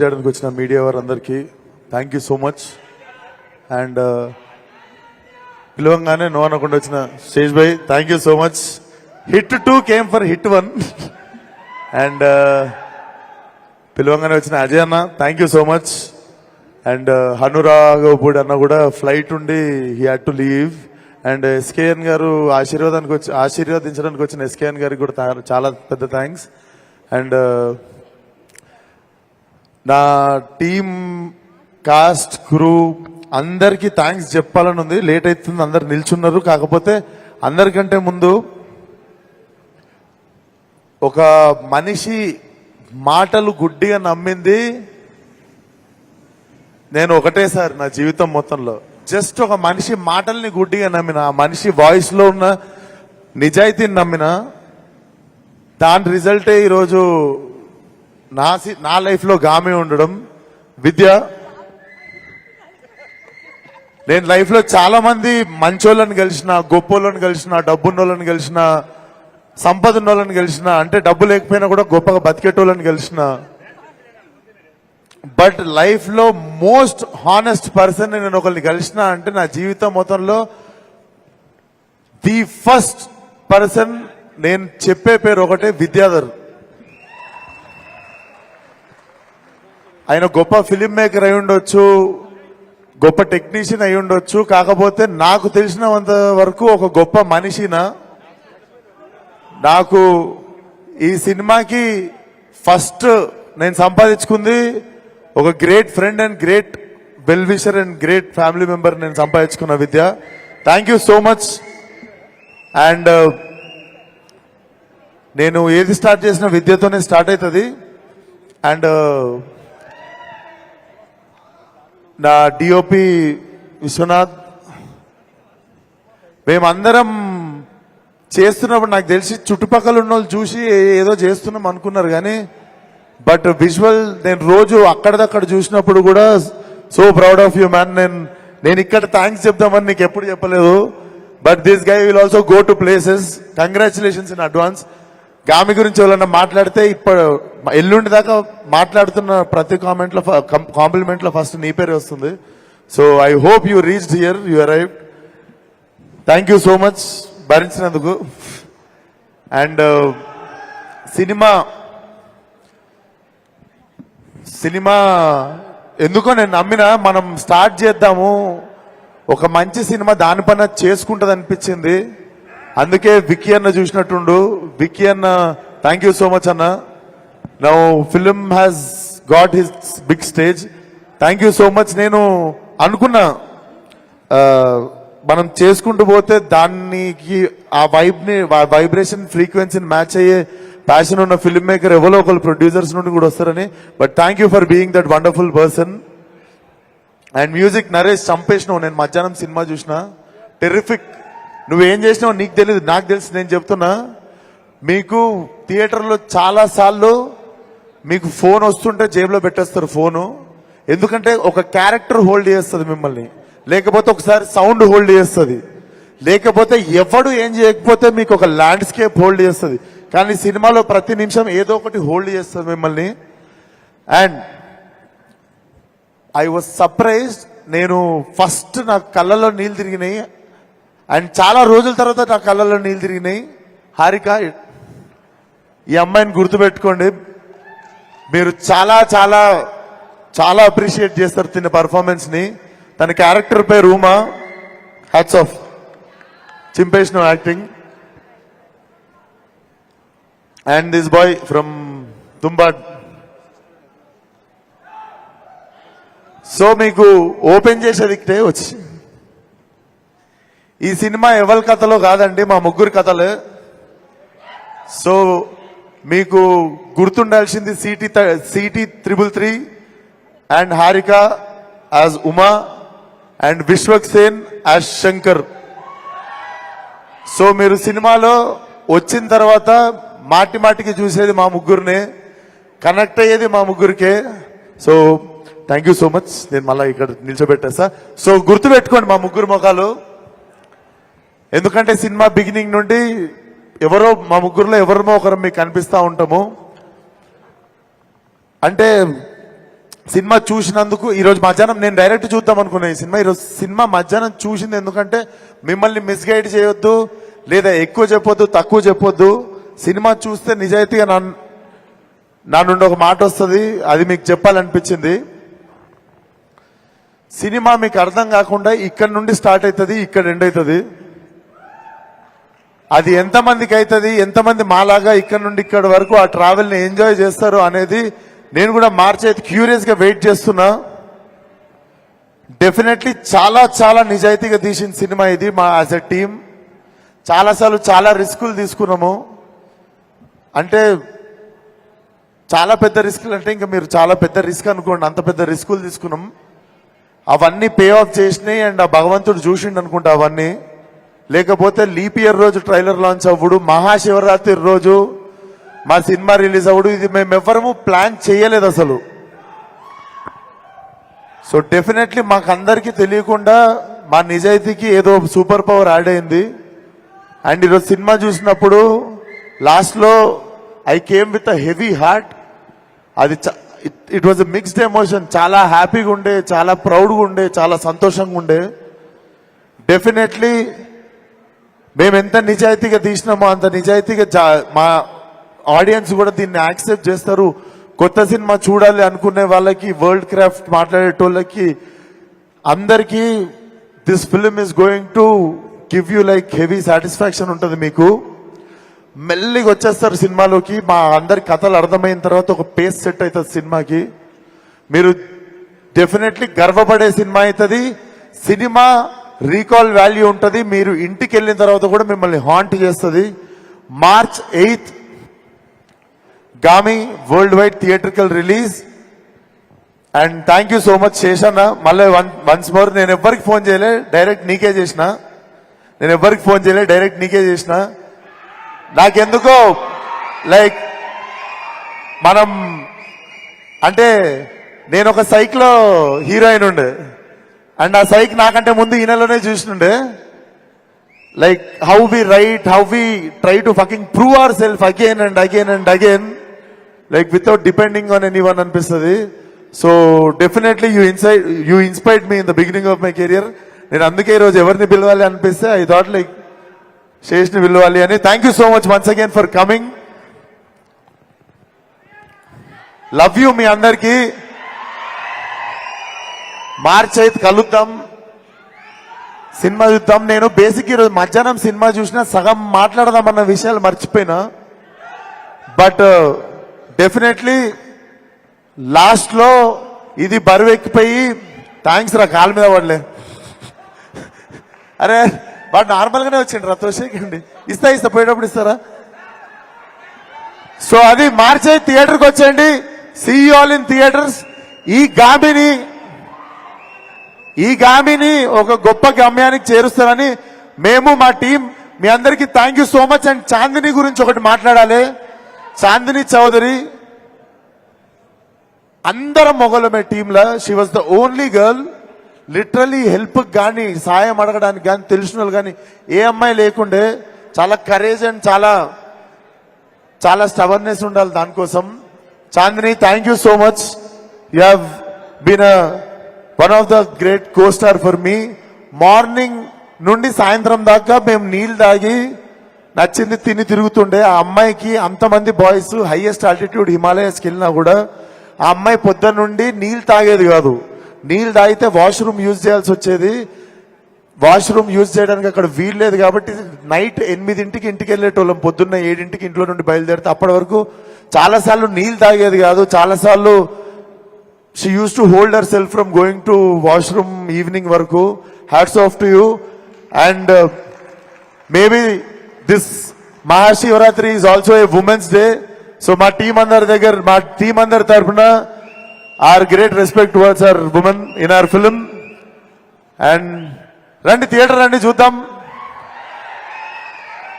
చేయడానికి వచ్చిన మీడియా వారందరికీ thank you so much. And పిలవంగానే నో అనకుండా వచ్చిన స్టేజ్ బై thank you so much. Hit 2 came for hit 1. And పిలవంగానే వచ్చిన అజయ్ అన్న thank you so much. And Hanu Raghavapudi అన్న కూడా ఫ్లైట్ ఉండి he had to leave. And SKN గారు ఆశీర్వదించడానికి వచ్చిన ఎస్కేఎన్ గారికి కూడా చాలా పెద్ద థ్యాంక్స్. అండ్ నా టీమ్ కాస్ట్ క్రూ అందరికీ థ్యాంక్స్ చెప్పాలని ఉంది. లేట్ అవుతుంది, అందరు నిల్చున్నారు. కాకపోతే అందరికంటే ముందు ఒక మనిషి మాటలు గుడ్డిగా నమ్మింది నేను ఒకటేసారి నా జీవితం మొత్తంలో. జస్ట్ ఒక మనిషి మాటల్ని గుడ్డిగా నమ్మిన, ఆ మనిషి వాయిస్ లో ఉన్న నిజాయితీని నమ్మిన, దాని రిజల్టే ఈరోజు నా లైఫ్ లో గామి ఉండడం. విద్య, నేను లైఫ్ లో చాలా మంది మంచోళ్ళని కలిసిన, గొప్పోళ్ళని కలిసిన, డబ్బున్నోళ్ళని కలిసిన, సంపద ఉన్నోళ్ళని కలిసిన, అంటే డబ్బు లేకపోయినా కూడా గొప్పగా బతికేటోళ్ళని కలిసిన. బట్ లైఫ్ లో మోస్ట్ హానెస్ట్ పర్సన్ నేను ఒకరిని కలిసిన అంటే నా జీవితం మొత్తంలో ది ఫస్ట్ పర్సన్ నేను చెప్పే పేరు ఒకటే, విద్యాధర్. ఆయన గొప్ప ఫిలిం మేకర్ అయి ఉండొచ్చు, గొప్ప టెక్నీషియన్ అయి ఉండొచ్చు, కాకపోతే నాకు తెలిసినంత వరకు ఒక గొప్ప మనిషిన. నాకు ఈ సినిమాకి ఫస్ట్ నేను సంపాదించుకుంది ఒక great friend and great well wisher and great family member నేను సంపాదించుకున్న Vidya. Thank you so much. And నేను ఏది స్టార్ట్ చేసిన విద్యతోనే స్టార్ట్ అవుతుంది. అండ్ నా డిఓపి విశ్వనాథ్, మేమందరం చేస్తున్నప్పుడు నాకు తెలిసి చుట్టుపక్కల ఉన్న వాళ్ళు చూసి ఏదో చేస్తున్నాం అనుకున్నారు కానీ, బట్ విజువల్ నేను రోజు అక్కడదక్కడ చూసినప్పుడు కూడా so proud of you man. నేను ఇక్కడ థ్యాంక్స్ చెప్దామని నీకు ఎప్పుడు చెప్పలేదు. But this guy will also go to places. Congratulations in advance. Gaami గురించి ఎవరన్నా మాట్లాడితే ఇప్పుడు ఎల్లుండి దాకా మాట్లాడుతున్న ప్రతి కాంప్లిమెంట్ లో ఫస్ట్ నీ పేరే వస్తుంది. So I hope you reached here, you arrived. Thank you so much భరించినందుకు. అండ్ సినిమా ఎందుకో నేను నమ్మిన, మనం స్టార్ట్ చేద్దాము, ఒక మంచి సినిమా దానిపైన చేసుకుంటది అనిపించింది. అందుకే విక్కీ అన్న చూసినట్టుండు. విక్కీ అన్న థ్యాంక్ యూ సో మచ్ అన్న. Now film has got his big stage. Thank you so much. నేను అనుకున్నా మనం చేసుకుంటూ పోతే దానికి ఆ వైబ్రేషన్ ఫ్రీక్వెన్సీని మ్యాచ్ అయ్యే ప్యాషన్ ఉన్న ఫిల్మ్ మేకర్ ఎవరో ఒకరు ప్రొడ్యూసర్స్ నుండి కూడా వస్తారని. But thank you for being that wonderful person. And music Naresh చంపేసినావు. నేను మధ్యాహ్నం సినిమా చూసిన, టెరిఫిక్. నువ్వేం చేసినావు నీకు తెలియదు, నాకు తెలుసు. నేను చెప్తున్నా, మీకు థియేటర్లో చాలా సార్లు మీకు ఫోన్ వస్తుంటే జేబులో పెట్టేస్తారు ఫోను. ఎందుకంటే ఒక క్యారెక్టర్ హోల్డ్ చేస్తుంది మిమ్మల్ని, లేకపోతే ఒకసారి సౌండ్ హోల్డ్ చేస్తుంది, లేకపోతే ఎవడు ఏం చేయకపోతే మీకు ఒక ల్యాండ్స్కేప్ హోల్డ్ చేస్తుంది. కానీ సినిమాలో ప్రతి నిమిషం ఏదో ఒకటి హోల్డ్ చేస్తుంది మిమ్మల్ని. And I was surprised. నేను ఫస్ట్ నా కళ్ళలో నీళ్ళు తిరిగినాయి. అండ్ చాలా రోజుల తర్వాత నా కళ్ళలో నీళ్ళు తిరిగినాయి. హారిక, ఈ అమ్మాయిని గుర్తుపెట్టుకోండి. మీరు చాలా చాలా చాలా అప్రిషియేట్ చేస్తారు తిన్న పర్ఫార్మెన్స్ ని. తన క్యారెక్టర్ పేరు ఉమా. హ్యాట్స్ ఆఫ్, చింపేసిన acting. And this boy from Tumbbad. So మీకు ఓపెన్ చేసేదికే వచ్చి, ఈ సినిమా ఎవరి కథలో కాదండి, మా ముగ్గురు కథలే. సో మీకు గుర్తుండాల్సింది city 333 and Harika as Uma and Vishwak Sen as Shankar. So మీరు సినిమాలో వచ్చిన తర్వాత మాటి మాటికి చూసేది మా ముగ్గురినే, కనెక్ట్ అయ్యేది మా ముగ్గురికే. So thank you so much. నేను మళ్ళీ ఇక్కడ నిల్చోబెట్టేస్తా. సో గుర్తుపెట్టుకోండి మా ముగ్గురు ముఖాలు. ఎందుకంటే సినిమా బిగినింగ్ నుండి ఎవరో మా ముగ్గురులో ఎవరిమో ఒకరు మీకు కనిపిస్తూ ఉంటాము. అంటే సినిమా చూసినందుకు ఈరోజు మధ్యాహ్నం నేను డైరెక్ట్ చూద్దాం అనుకున్నా ఈ సినిమా. ఈరోజు సినిమా మధ్యాహ్నం చూసింది ఎందుకంటే మిమ్మల్ని మిస్గైడ్ చేయొద్దు, లేదా ఎక్కువ చెప్పొద్దు, తక్కువ చెప్పొద్దు. సినిమా చూస్తే నిజాయితీగా నా నుండి ఒక మాట వస్తుంది, అది మీకు చెప్పాలనిపించింది. సినిమా మీకు అర్థం కాకుండా ఇక్కడ నుండి స్టార్ట్ అవుతుంది, ఇక్కడ ఎండ్ అవుతుంది. అది ఎంతమందికి అవుతుంది, ఎంతమంది మాలాగా ఇక్కడ నుండి ఇక్కడ వరకు ఆ ట్రావెల్ని ఎంజాయ్ చేస్తారు అనేది నేను కూడా మార్చి అయితే క్యూరియస్ గా వెయిట్ చేస్తున్నా. డెఫినెట్లీ చాలా చాలా నిజాయితీగా తీసిన సినిమా ఇది. మా యాజ్ ఎ టీమ్ చాలాసార్లు చాలా రిస్కులు తీసుకున్నాము. అంటే చాలా పెద్ద రిస్కులు అంటే ఇంకా మీరు చాలా పెద్ద రిస్క్ అనుకోండి, అంత పెద్ద రిస్కులు తీసుకున్నాం. అవన్నీ పే ఆఫ్ చేసినాయి అండ్ ఆ భగవంతుడు చూసిండు అనుకుంటా అవన్నీ. లేకపోతే లీప్ ఇయర్ రోజు ట్రైలర్ లాంచ్ అవ్వడు, మహాశివరాత్రి రోజు మా సినిమా రిలీజ్ అవ్వడు, ఇది మేమెవ్వరము ప్లాన్ చేయలేదు అసలు. సో డెఫినెట్లీ మాకందరికీ తెలియకుండా మా నిజాయితీకి ఏదో సూపర్ పవర్ యాడ్ అయింది. అండ్ ఈరోజు సినిమా చూసినప్పుడు లాస్ట్ లో I came with a heavy heart. అది it was a mixed emotion. చాలా హ్యాపీగా ఉండే, చాలా ప్రౌడ్గా ఉండే, చాలా సంతోషంగా ఉండే. డెఫినెట్లీ మేము ఎంత నిజాయితీగా తీసినామో అంత నిజాయితీగా మా ఆడియన్స్ కూడా దీన్ని యాక్సెప్ట్ చేస్తారు. కొత్త సినిమా చూడాలి అనుకునే వాళ్ళకి, వరల్డ్ క్రాఫ్ట్ మాట్లాడేటోళ్ళకి అందరికీ this film is going to give you like heavy satisfaction ఉంటుంది. మీకు మెల్లిగా వచ్చేస్తారు సినిమాలోకి. మా అందరి కథలు అర్థమైన తర్వాత ఒక పేస్ సెట్ అవుతుంది సినిమాకి. మీరు డెఫినెట్లీ గర్వపడే సినిమా అవుతుంది. సినిమా రీకాల్ వాల్యూ ఉంటుంది. మీరు ఇంటికి వెళ్ళిన తర్వాత కూడా మిమ్మల్ని హాంట్ చేస్తుంది. March 8th Gaami worldwide theatrical release. And thank you so much శేషన్న. మళ్ళీ వన్స్ మోర్, నేను ఎవ్వరికి ఫోన్ చేయలే, డైరెక్ట్ నీకే చేసిన. నాకెందుకో లైక్ మనం అంటే నేను ఒక సైక్లో హీరోయిన్ ఉండే అండ్ ఆ సైక్ నాకంటే ముందు ఈయనలోనే చూసినుండే. Like how we right, how we try to fucking prove our self again and again and again, like without depending on anyone అనిపిస్తుంది. So definitely you inspired me in the beginning of my career. నేను అందుకే ఈరోజు ఎవరిని పిలవాలి అనిపిస్తే I thought like శేష్ని పిలవాలి అని. Thank you so much once again for coming. Love you మీ అందరికీ. March 8th కలుద్దాం, సినిమా చూద్దాం. నేను బేసిక్ ఈరోజు మధ్యాహ్నం సినిమా చూసినా సగం మాట్లాడదామన్న విషయాలు మర్చిపోయినా. బట్ డెఫినెట్లీ లాస్ట్ లో ఇది బరువెక్కిపోయి, థ్యాంక్స్ రా, కాలు మీద పడలే. అరే బట్ నార్మల్ గానే వచ్చిండ్రు రా, తోసేకండి. ఇస్తా పోయేటప్పుడు ఇస్తారా? సో అది March 8th థియేటర్కి వచ్చేయండి. See you all in theatres. ఈ గామిని ఒక గొప్ప గమ్యానికి చేరుస్తారని మేము, మా టీం, మీ అందరికీ thank you so much. And Chandini గురించి ఒకటి మాట్లాడాలి. చాందిని చౌదరి అందరం మొగలమే టీంలో. She was the only girl. Literally help కానీ, సాయం అడగడానికి కానీ, తెలిసిన వాళ్ళు కానీ ఏ అమ్మాయి లేకుండే. చాలా కరేజ్ అండ్ చాలా స్టబర్నెస్ ఉండాలి దానికోసం. Chandini, thank you so much. You have been one of the great costar for me. Morning నుండి సాయంత్రం దాకా మేము నీళ్ళు తాగి నచ్చింది తిని తిరుగుతుండే. ఆ అమ్మాయికి అంతమంది బాయ్స్ హైయెస్ట్ ఆల్టిట్యూడ్ హిమాలయస్కి వెళ్ళినా కూడా ఆ అమ్మాయి పొద్దున్న నుండి నీళ్ళు తాగేది కాదు. నీళ్ళు తాగితే వాష్రూమ్ యూజ్ చేయాల్సి వచ్చేది. వాష్రూమ్ యూజ్ చేయడానికి అక్కడ వీల్లేదు కాబట్టి నైట్ 8ంటికి ఇంటికి వెళ్ళేటోళ్ళం, పొద్దున్న 7ంటికి ఇంట్లో నుండి బయలుదేరితే. అప్పటి వరకు చాలాసార్లు నీళ్ళు తాగేది కాదు. చాలాసార్లు she used to hold herself from going to washroom evening varaku. Hats off to you. And maybe this Mahashivaratri is also a women's day. So my team andar tarpuna our great respect towards our women in our film. And randi theater randi chuddam.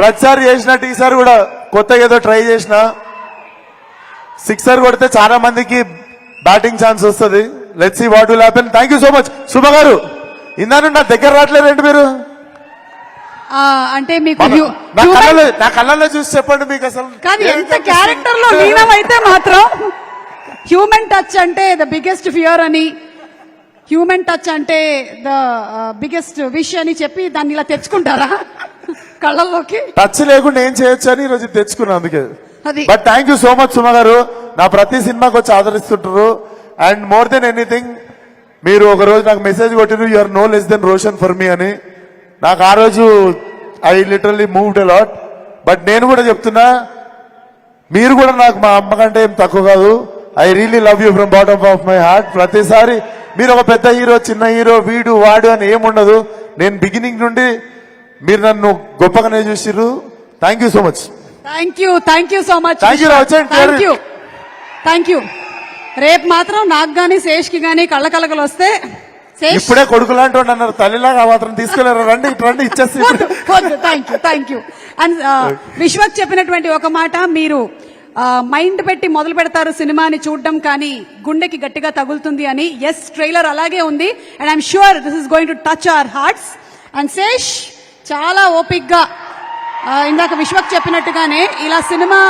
ప్రతిసారి చేసినట్టు ఈసారి కూడా కొత్తగా ఏదో try చేసిన. Sixer కొడితే చాలా మందికి బ్యాటింగ్ ఛాన్స్ వస్తుంది. Let's see what will happen. Thank you so much. Shubha గారు, ఇందాను నా దగ్గర రావట్లేదండి మీరు. అంటే మీకు నా కళ్ళలో చూసి చెప్పండి మీకు అసలు కానీ ఎంత క్యారెక్టర్ లో లీనం అయితే మాత్రం హ్యూమన్ టచ్ అంటే ద బిగ్గెస్ట్ ఫియర్ అని, హ్యూమన్ టచ్ అంటే ద బిగ్గెస్ట్ విష్ అని చెప్పి దాన్ని ఇలా తెచ్చుకుంటారా కళ్ళల్లోకి? టచ్ లేకుండా ఏం చేయొచ్చు అని ఈరోజు తెచ్చుకున్నా అందుకే. అది but thank you so much Suma గారు, నా ప్రతి సినిమాకి వచ్చి ఆదరిస్తుంటారు. అండ్ మోర్ దెన్ ఎనీథింగ్ మీరు ఒక రోజు నాకు మెసేజ్ కొట్టిరు, you are no less than Roshan for me అని. నాకు ఆ రోజు I literally moved a lot. But నేను కూడా చెప్తున్నా, మీరు కూడా నాకు మా అమ్మ కంటే ఏం తక్కువ కాదు. I really love you from bottom of my heart. ప్రతిసారి మీరు ఒక పెద్ద హీరో, చిన్న హీరో, వీడు వాడు అని ఏముండదు. నేను బిగినింగ్ నుండి మీరు నన్ను గొప్పగానే చూసిర్రు. Thank you so much. Thank you so much. Thank you, Rajat. Thank you. రేపు మాత్రం నాకు గానీ శేష్ కి గానీ కళ్ళకలకలు వస్తే శేష్ ఇప్పుడే కొడుకు లాంటి వాడు అన్నారు, తల్లిలాగా ఆ మాత్రం తీసుకెళ్లారు. రండి ఇటు రండి, ఇచ్చేసి థ్యాంక్ యూ. అండ్ విశ్వక్ చెప్పినటువంటి ఒక మాట, మీరు మైండ్ పెట్టి మొదలు పెడతారు సినిమాని చూడడం, కానీ గుండెకి గట్టిగా తగులుతుంది అని. ఎస్, ట్రైలర్ అలాగే ఉంది. And I'm sure this is going to touch our hearts. And Sesh చాలా ఓపిక్ గా ఇందాక విశ్వక్ చెప్పినట్టుగానే ఇలా సినిమా